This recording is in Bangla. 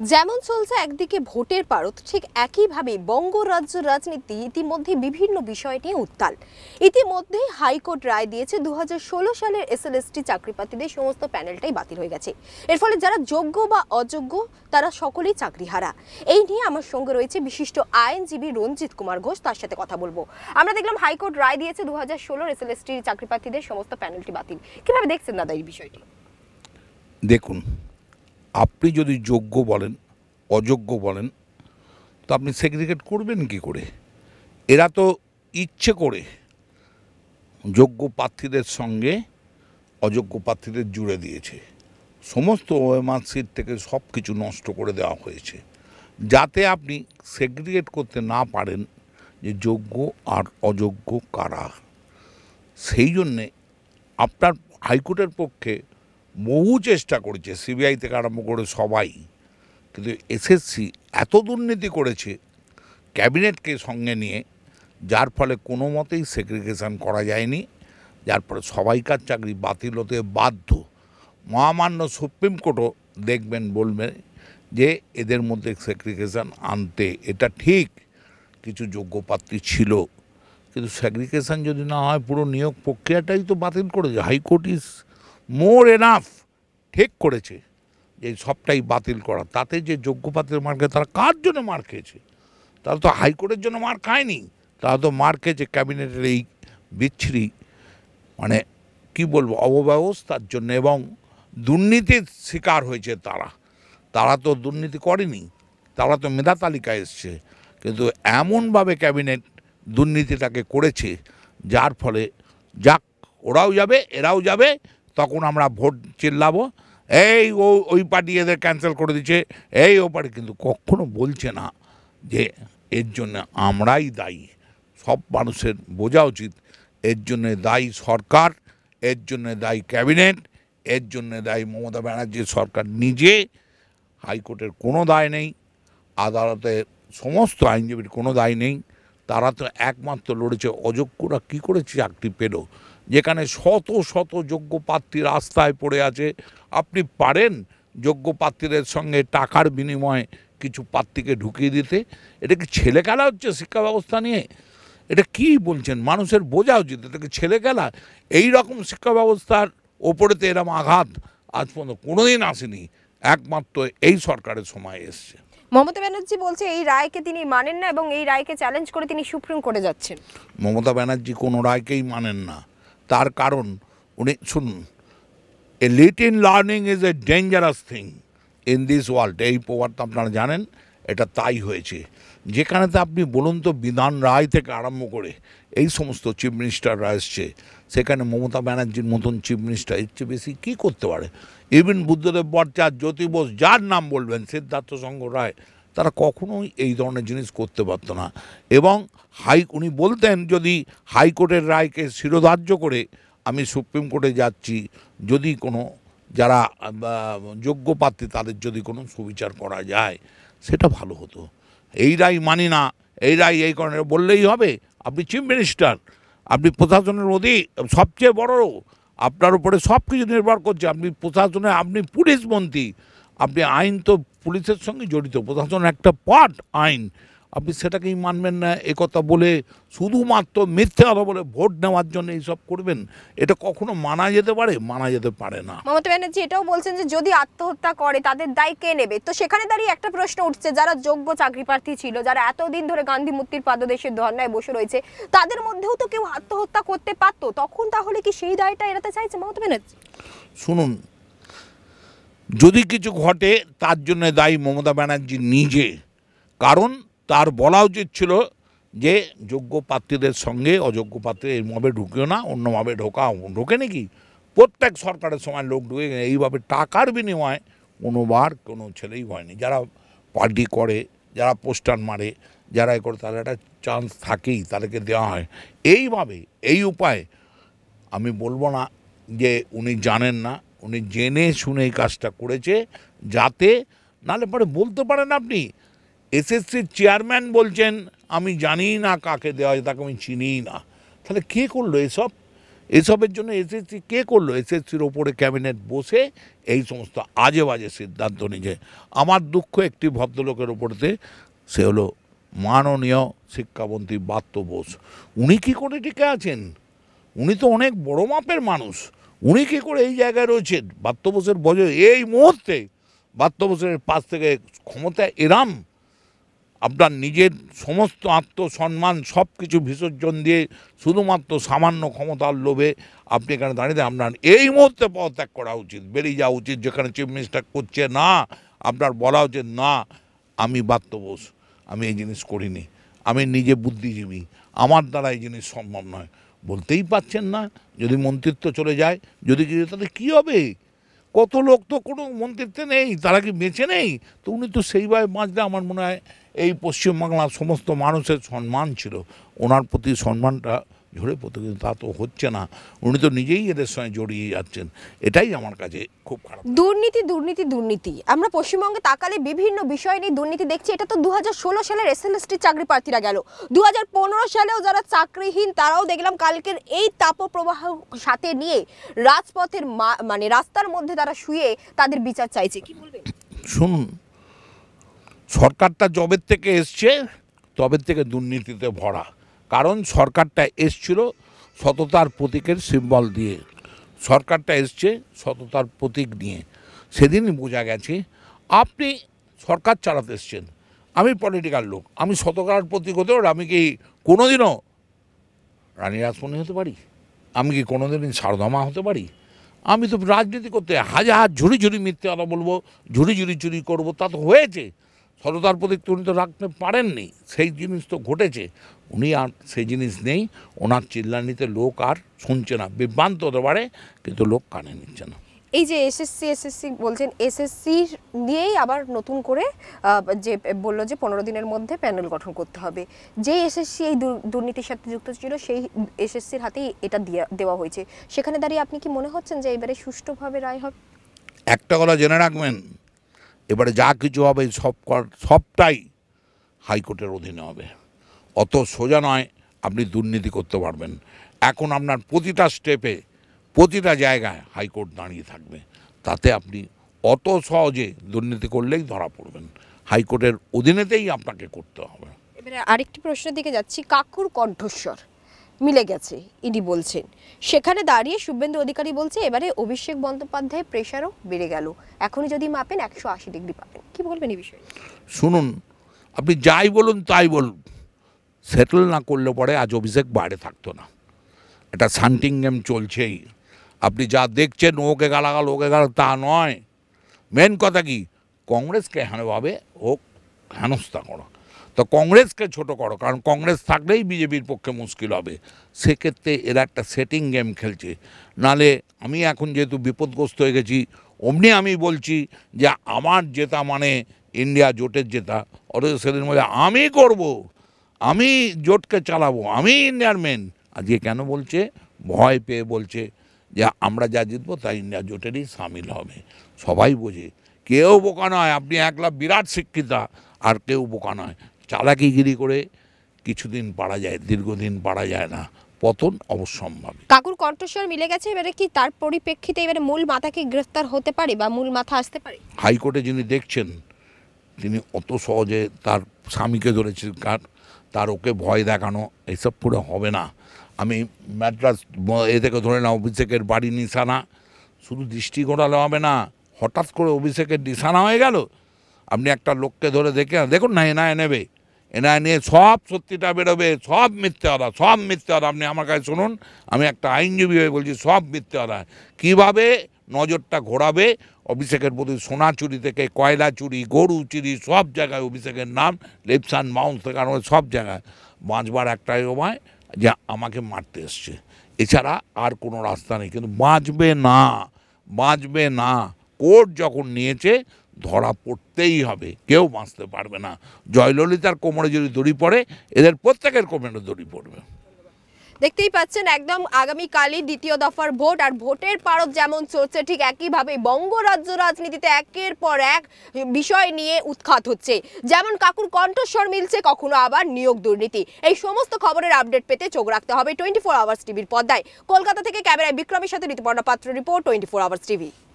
যেমন চলছে একদিকে ভোটের পারদ, ঠিক একইভাবে বঙ্গরাজ্য রাজনীতি ইতিমধ্যে বিভিন্ন বিষয় নিয়ে উত্তাল। ইতিমধ্যে হাইকোর্ট রায় দিয়েছে 2016 সালের এসএলএসটি চাকরিপ্রার্থীদের সমস্ত প্যানেলটাই বাতিল হয়ে গেছে। এর ফলে যারা যোগ্য বা অযোগ্য তারা সকলেই চাকরিহারা। এই নিয়ে আমার সঙ্গে রয়েছে বিশিষ্ট আইনজীবী রঞ্জিত কুমার ঘোষ, তার সাথে কথা বলবো। আমরা দেখলাম হাইকোর্ট রায় দিয়েছে 2016 এসএলএসটি চাকরিপ্রার্থীদের সমস্ত প্যানেলটি বাতিল। কিভাবে দেখছেন দাদা এই বিষয়টি? দেখুন, আপনি যদি যোগ্য বলেন অযোগ্য বলেন তো আপনি সেগ্রিগেট করবেন কি করে? এরা তো ইচ্ছে করে যোগ্য প্রার্থীদের সঙ্গে অযোগ্য প্রার্থীদের জুড়ে দিয়েছে। সমস্ত ওএমআর সিট থেকে সব কিছু নষ্ট করে দেওয়া হয়েছে যাতে আপনি সেগ্রিগেট করতে না পারেন যে যোগ্য আর অযোগ্য কারা। সেই জন্যে আপনার হাইকোর্টের পক্ষে বহু চেষ্টা করেছে, সিবিআই থেকে আরম্ভ করে সবাই, কিন্তু এসএসসি এত দুর্নীতি করেছে ক্যাবিনেটকে সঙ্গে নিয়ে, যার ফলে কোনো মতেই সেগ্রিগেশন করা যায়নি, যার ফলে সবাইকার চাকরি বাতিল হতে বাধ্য। মহামান্য সুপ্রিম কোর্টও দেখবেন বলবে যে এদের মধ্যে সেগ্রিগেশন আনতে, এটা ঠিক কিছু যোগ্য প্রার্থী ছিল, কিন্তু সেগ্রিগেশন যদি না হয় পুরো নিয়োগ প্রক্রিয়াটাই তো বাতিল করেছে। হাইকোর্ট ইজ মোর এনাফ ঠিক করেছে যে সবটাই বাতিল করা। তাতে যে যোগ্য প্রার্থীর মার খেয়ে, তারা কার জন্য মার খেয়েছে? তারা তো হাইকোর্টের জন্য মার খায়নি, তারা তো মার খেয়েছে ক্যাবিনেটের এই বিচ্ছিরি কি বলবো অব্যবস্থার জন্য, এবং দুর্নীতির শিকার হয়েছে তারা। তারা তো দুর্নীতি করেনি, তারা তো মেধা তালিকায় এসছে, কিন্তু এমনভাবে ক্যাবিনেট দুর্নীতিটাকে করেছে যার ফলে যাক ওরাও যাবে এরাও যাবে, তখন আমরা ভোট চিল্লাবো এই ওই পার্টি এদের ক্যান্সেল করে দিচ্ছে, এই ও পার্টি, কিন্তু কখনো বলছে না যে এর জন্য আমরাই দায়ী। সব মানুষের বোঝা উচিত এর জন্যে দায়ী সরকার, এর জন্যে দায়ী ক্যাবিনেট, এর জন্যে দায়ী মমতা ব্যানার্জির সরকার নিজে। হাইকোর্টের কোনো দায় নেই, আদালতের সমস্ত আইনজীবীর কোনো দায় নেই। তারা তো একমাত্র লড়েছে অযোগ্যরা কী করে চাকরি পেল, যেখানে শত শত যোগ্য প্রার্থী রাস্তায় পড়ে আছে। আপনি পারেন যোগ্য প্রার্থীদের সঙ্গে টাকার বিনিময়ে কিছু প্রার্থীকে ঢুকিয়ে দিতে? এটা কি ছেলে খেলা হচ্ছে শিক্ষা ব্যবস্থা নিয়ে? এটা কি বলছেন? মানুষের বোঝা উচিত এটা কি ছেলে খেলা? এই রকম শিক্ষা ব্যবস্থার ওপরেতে এরকম আঘাত আজ পর্যন্ত কোনোদিন আসেনি, একমাত্র এই সরকারের সময় এসছে। মমতা ব্যানার্জি বলছে এই রায়কে তিনি মানেন না এবং এই রায়কে চ্যালেঞ্জ করে তিনি সুপ্রিম কোর্টে যাচ্ছেন। মমতা ব্যানার্জি কোনো রায়কেই মানেন না, তার কারণ উনি শুনুন, a little learning is a dangerous thing in this world. এই প্রবাদটা আপনারা জানেন, এটা তাই হয়েছে। যেখানেতে আপনি বলুন তো বিধান রায় থেকে আরম্ভ করে এই সমস্ত চিফ মিনিস্টাররা এসছে, সেখানে মমতা ব্যানার্জির মতন চিফ মিনিস্টার এর চেয়ে বেশি কী করতে পারে? ইভেন বুদ্ধদেব ভট্টাচার্য, জ্যোতি বোস, যার নাম বলবেন, সিদ্ধার্থ শঙ্কর রায়, তারা কখনোই এই ধরনের জিনিস করতে পারতো না। এবং উনি বলতেন যদি হাইকোর্টের রায়কে শিরোধার্য করে আমি সুপ্রিম কোর্টে যাচ্ছি, যদি কোনো যারা যোগ্য প্রার্থী তাদের যদি কোনো সুবিচার করা যায় সেটা ভালো হতো। এই রায় মানি না, এই রায় এই কারণে বললেই হবে? আপনি চিফ মিনিস্টার, আপনি প্রশাসনের অধীন সবচেয়ে বড়, আপনার উপরে সব কিছু নির্ভর করছে। আপনি প্রশাসনে, আপনি পুলিশ মন্ত্রী, আপনি আইন তো পুলিশের সঙ্গে জড়িত, প্রশাসনের একটা পার্ট আইন, আপনি সেটাকেই মানবেন না একথা বলে শুধুমাত্র মিথ্যে কথা বলে ভোট নেওয়ার জন্য এইসব করবেন? এটা কখনো মানা যেতে পারে? মানা যেতে পারে না। মমতা ব্যানার্জি এটাও বলছেন যে যদি আত্মহত্যা করে তাদের দায় কে নেবে? তো সেখানে দাঁড়িয়ে একটা প্রশ্ন উঠছে, যারা যোগ্য চাকরি প্রার্থী ছিল, যারা এতদিন ধরে গান্ধী মূর্তির পাদদেশে ধর্নায় বসে রয়েছে, তাদের মধ্যেও তো কেউ আত্মহত্যা করতে পারতো, তখন তাহলে কি সেই দায়টা এড়াতে চাইছে মমতা ব্যানার্জি? শুনুন, যদি কিছু ঘটে তার জন্য দায়ী মমতা ব্যানার্জি নিজে, কারণ তার বলা উচিত ছিল যে যোগ্য প্রার্থীদের সঙ্গে অযোগ্য প্রার্থী এইভাবে ঢুকেও না, অন্যভাবে ঢোকে নাকি? প্রত্যেক সরকারের সময় লোক ঢুকে এইভাবে টাকার বিনিময়ে কোনোবার কোনো ছেলেই হয়নি। যারা পার্টি করে, যারা পোস্টার মারে, যারা এ করে, তাদের একটা চান্স থাকেই, তাদেরকে দেওয়া হয় এইভাবে। এই উপায় আমি বলবো না যে উনি জানেন না, উনি জেনে শুনে এই কাজটা করেছে, যাতে নাহলে পরে বলতে পারেন আপনি এসএসসির চেয়ারম্যান বলছেন আমি জানি না কাকে দেওয়া হয়, তাকে আমি চিনিই না, তাহলে কে করলো এসব? এসবের জন্য এসএসসি কে করলো? এসএসসির ওপরে ক্যাবিনেট বসে এই সমস্ত আজে বাজে সিদ্ধান্ত নিজে। আমার দুঃখ একটি ভদ্রলোকের ওপরতে, সে হলো মাননীয় শিক্ষামন্ত্রী ব্রাত্য বোস। উনি কী করে টিকে আছেন? উনি তো অনেক বড় মাপের মানুষ, উনি কী করে এই জায়গায় রয়েছেন? ব্রাত্য বোসের বজয় এই মুহূর্তে ব্রাত্য বোসের পাশ থেকে ক্ষমতা এরাম আপনার নিজের সমস্ত আত্মসম্মান সব কিছু বিসর্জন দিয়ে শুধুমাত্র সামান্য ক্ষমতার লোভে আপনি এখানে দাঁড়িয়ে আপনার এই মুহূর্তে পদত্যাগ করা উচিত, বেরিয়ে যাওয়া উচিত। যেখানে চিফ মিনিস্টার করছে না, আপনার বলা উচিত না, আমি ব্রাত্য বোস, আমি এই জিনিস করিনি, আমি নিজে বুদ্ধিজীবী, আমার দ্বারা এই জিনিস সম্ভব নয়। বলতেই পারছেন না। যদি মন্ত্রিত্ব চলে যায়, যদি কিছু, তাহলে কী হবে? কত লোক তো কোনো মন্ত্রিত্বে নেই, তারা কি বেঁচে নেই? তো উনি তো সেইভাবে বাঁচলে আমার মনে হয় এই পশ্চিমবাংলার সমস্ত মানুষের সম্মান ছিল, ওনার প্রতি সম্মানটা ঝরে পড়তে, কিন্তু তা তো হচ্ছে না। উনি তো নিজেই এদের সঙ্গে জড়িয়ে যাচ্ছেন, এটাই আমার কাছে খুব খারাপ। দুর্নীতি দুর্নীতি দুর্নীতি, আমরা পশ্চিমবঙ্গে তাকালে বিভিন্ন বিষয় নিয়ে দুর্নীতি দেখছি। এটা তো 2016 সালের এসএলএসটি চাকরি প্রার্থীরা গেল, 2015 সালেও যারা চাকরিহীন তারাও দেখলাম কালকের এই তাপপ্রবাহ সাথে নিয়ে রাজপথের মানে রাস্তার মধ্যে তারা শুয়ে তাদের বিচার চাইছে। কি বলবেন? শুনুন, সরকারটা জবের থেকে এসছে তবের থেকে দুর্নীতিতে ভরা। কারণ সরকারটা এসছিল সততার প্রতীকের সিম্বল দিয়ে, সরকারটা এসছে সততার প্রতীক নিয়ে। সেদিনই বোঝা গেছে আপনি সরকার চালাতে এসছেন, আমি পলিটিক্যাল লোক, আমি সততার প্রতীক হতে পারি। আমি কি কোনোদিনও রানী রাসমণি হতে পারি? আমি কি কোনোদিনই সারদামা হতে পারি? আমি তো রাজনীতি করতে হাজার ঝুড়ি ঝুড়ি মিথ্যে কথা বলবো, ঝুড়ি ঝুড়ি চুরি করবো, তা তো হয়েছে। সততার প্রতীক উনি তো রাখতে পারেননি, সেই জিনিস তো ঘটেছে। উনি আর সেই জিনিস নেই, ওনার চিল্লানিতে লোক আর শুনছে না। বিভ্রান্ত হতে পারে, কিন্তু লোক কানে নিচ্ছে না। এই যে এসএসসি বলছেন, এসএসসি দিয়েই আবার নতুন করে যে বললো যে 15 দিনের মধ্যে প্যানেল গঠন করতে হবে। যে এসএসসি এই দুর্নীতির সাথে যুক্ত ছিল সেই এসএসসির হাতেই এটা দেওয়া হয়েছে। সেখানে দাঁড়িয়ে আপনি কি মনে হচ্ছেন যে এবারে সুষ্ঠুভাবে রায় হবে? একটা কথা জেনে রাখবেন, এবারে যা কিছু হবে সবটাই হাইকোর্টের অধীনে হবে। অত সোজা নয় আপনি দুর্নীতি করতে পারবেন। এখন আপনার প্রতিটা স্টেপে প্রতিটা জায়গায় হাইকোর্ট দাঁড়িয়ে থাকবে, তাতে আপনি অত সহজে দুর্নীতি করলেই ধরা পড়বেন। হাইকোর্টের অধীনেতেই আপনাকে করতে হবে। এবারে আরেকটি প্রশ্নের দিকে যাচ্ছি। কাকুর কণ্ঠস্বর মিলে গেছে ইডি বলছেন, সেখানে দাঁড়িয়ে শুভেন্দু অধিকারী বলছে এবারে অভিষেক বন্দ্যোপাধ্যায় প্রেশারও বেড়ে গেল, এখনই যদি মাপেন 180 ডিগ্রি পাবেন। কি বলবেন এই বিষয়ে? শুনুন, আপনি যাই বলুন তাই বলুন, সেটেল না করলে পরে আজ অভিষেক বাইরে থাকতো না। এটা শান্টিং গেম চলছেই। আপনি যা দেখছেন ওকে গালাগাল ওকে গাল, তা নয়। মেন কথা কি, কংগ্রেসকে হেনভাবে হোক হেনস্থা করো, তো কংগ্রেসকে ছোট করো, কারণ কংগ্রেস থাকলেই বিজেপির পক্ষে মুশকিল হবে। সেক্ষেত্রে এরা একটা সেটিং গেম খেলছে। নালে আমি এখন যেহেতু বিপদগ্রস্ত হয়ে গেছি, অমনি আমি বলছি যে আমার জেতা মানে ইন্ডিয়া জোটের জেতা, অথচ সেদিন বলে আমি করব, আমি জোটকে চালাবো, আমি ইন্ডিয়ার মেন। আজকে কেন বলছে? ভয় পেয়ে বলছে যে আমরা যা জিতবো তা ইন্ডিয়া জোটেরই সামিল হবে। সবাই বোঝে, কেউ বোকা নয়। আপনি একলা বিরাট শিক্ষিতা, আর কেউ বোকা নয়। চালাকিগিরি করে কিছুদিন পারা যায়, দীর্ঘদিন পারা যায় না। পতন অবশ্যম্ভাবী। কাকুর কণ্ঠস্বর মিলে গেছে, এবারে কি তার পরিপ্রেক্ষিতে এবারে মূল মাথা কি গ্রেফতার হতে পারে বা মূল মাথা আসতে পারে? হাইকোর্টে যিনি দেখছেন তিনি অত সহজে তার স্বামীকে ধরেছেন, তার ওকে ভয় দেখানো এইসব পুরো হবে না। আমি ম্যাড্রাস এ থেকে ধরে না, অভিষেকের বাড়ি নিশানা, শুধু দৃষ্টি ঘোরালে হবে না। হঠাৎ করে অভিষেকের নিশানা হয়ে গেল। আপনি একটা লোককে ধরে দেখুন না, এনআইএ নেবে, এনআইএ নিয়ে সব সত্যিটা বেরোবে, সব মিথ্যে কথা, সব মিথ্যে কথা। আপনি আমার কাছে শুনুন, আমি একটা আইনজীবী হয়ে বলছি, সব মিথ্যে কথা। কীভাবে নজরটা ঘোরাবে অভিষেকের প্রতি, সোনা চুরি থেকে কয়লা চুরি, গরু চুরি, সব জায়গায় অভিষেকের নাম, লিপস অ্যান্ড বাউন্স থেকে আরম্ভ সব জায়গায়। বাঁচবার একটাই উপায়, যে আমাকে মারতে এসছে, এছাড়া আর কোনো রাস্তা নেই। কিন্তু বাঁচবে না, বাঁচবে না। কোর্ট যখন নিয়েছে ধরা পড়তেই হবে, কেউ বাঁচতে পারবে না। জয়ললিতার কোমরে যদি দড়ি পড়ে, এদের প্রত্যেকের কোমরে দড়ি পড়বে। দেখতেই পাচ্ছেন একদম আগামীকালই দ্বিতীয় দফার ভোট, আর ভোটের পারদ যেমন চলছে ঠিক একইভাবে বঙ্গরাজ্য রাজনীতিতে একের পর এক বিষয় নিয়ে উৎখাত হচ্ছে। যেমন কাকুর কণ্ঠস্বর মিলছে, কখনো আবার নিয়োগ দুর্নীতি। এই সমস্ত খবরের আপডেট পেতে চোখ রাখতে হবে 24 আওয়ার্স টিভির পর্দায়। কলকাতা থেকে ক্যামেরায় বিক্রমের সাথে ঋতুপর্ণা পাত্র রিপোর্ট 24 আওয়ার্স টিভি।